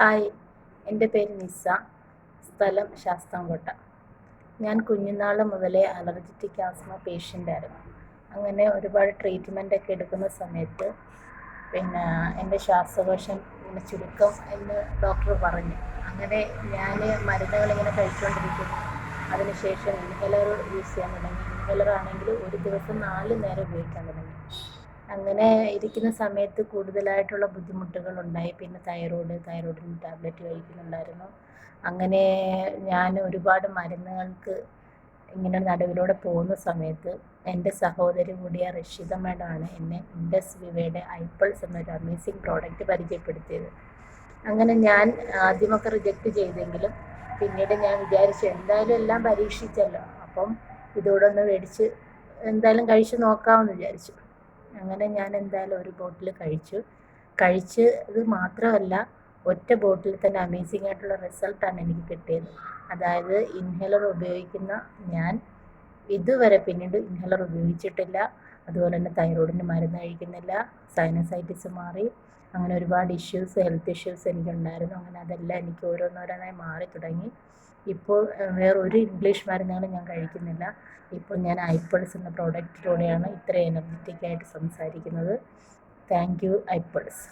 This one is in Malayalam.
ഹായ്, എൻ്റെ പേര് നിസ്സ. സ്ഥലം ശാസ്താംകോട്ട. ഞാൻ കുഞ്ഞുനാൾ മുതലേ അലർജിറ്റിക് ആസ്മ പേഷ്യൻ്റായിരുന്നു. അങ്ങനെ ഒരുപാട് ട്രീറ്റ്മെൻറ്റൊക്കെ എടുക്കുന്ന സമയത്ത് എൻ്റെ ശ്വാസകോശം ഇങ്ങനെ ചുരുക്കം എന്ന് ഡോക്ടർ പറഞ്ഞു. അങ്ങനെ ഞാൻ മരുന്നുകളിങ്ങനെ കഴിച്ചുകൊണ്ടിരിക്കുന്നു. അതിനുശേഷം ഇൻഹേലർ യൂസ് ചെയ്യാൻ തുടങ്ങി. ഇൻഹേലർ ആണെങ്കിൽ ഒരു ദിവസം 4 നേരം ഉപയോഗിക്കാൻ തുടങ്ങി. അങ്ങനെ ഇരിക്കുന്ന സമയത്ത് കൂടുതലായിട്ടുള്ള ബുദ്ധിമുട്ടുകളുണ്ടായി. പിന്നെ തൈറോയിഡിന് ടാബ്ലറ്റ് കഴിക്കുന്നുണ്ടായിരുന്നു. അങ്ങനെ ഞാൻ ഒരുപാട് മരുന്നുകൾക്ക് ഇങ്ങനെ നടുവിലൂടെ പോകുന്ന സമയത്ത് എൻ്റെ സഹോദരി കൂടിയ റഷീദ മാഡമാണ് എന്നെ ഇൻഡസ് വിവയുടെ ഐപ്പൾസ് എന്നൊരു അമേസിങ് പ്രോഡക്റ്റ് പരിചയപ്പെടുത്തിയത്. അങ്ങനെ ഞാൻ ആദ്യമൊക്കെ റിജക്റ്റ് ചെയ്തെങ്കിലും പിന്നീട് ഞാൻ വിചാരിച്ചു എന്തായാലും എല്ലാം പരീക്ഷിച്ചല്ലോ, അപ്പം ഇതുകൂടെ ഒന്ന് മേടിച്ച് എന്തായാലും കഴിച്ച് നോക്കാമെന്ന് വിചാരിച്ചു. അങ്ങനെ ഞാൻ എന്തായാലും ഒരു ബോട്ടിൽ കഴിച്ച് ഇത് മാത്രമല്ല, ഒറ്റ ബോട്ടിൽ തന്നെ അമേസിങ് ആയിട്ടുള്ള റിസൾട്ടാണ് എനിക്ക് കിട്ടിയത്. അതായത് ഇൻഹേലർ ഉപയോഗിക്കുന്ന ഞാൻ ഇതുവരെ പിന്നീട് ഇൻഹേലർ ഉപയോഗിച്ചിട്ടില്ല. അതുപോലെ തന്നെ തൈറോയിഡിന് മരുന്ന് കഴിക്കുന്നില്ല. സൈനസൈറ്റിസ് മാറി. അങ്ങനെ ഒരുപാട് ഹെൽത്ത് ഇഷ്യൂസ് എനിക്കുണ്ടായിരുന്നു. അങ്ങനെ അതെല്ലാം എനിക്ക് ഓരോന്നോരോന്നായി മാറി തുടങ്ങി. ഇപ്പോൾ വേറൊരു ഇംഗ്ലീഷ് മരുന്നുകളും ഞാൻ കഴിക്കുന്നില്ല. ഇപ്പോൾ ഞാൻ ഐപ്പൾസ് എന്ന പ്രോഡക്റ്റിലൂടെയാണ് ഇത്ര എനർജറ്റിക്കായിട്ട് സംസാരിക്കുന്നത്. Thank you ഐപ്പൾസ്.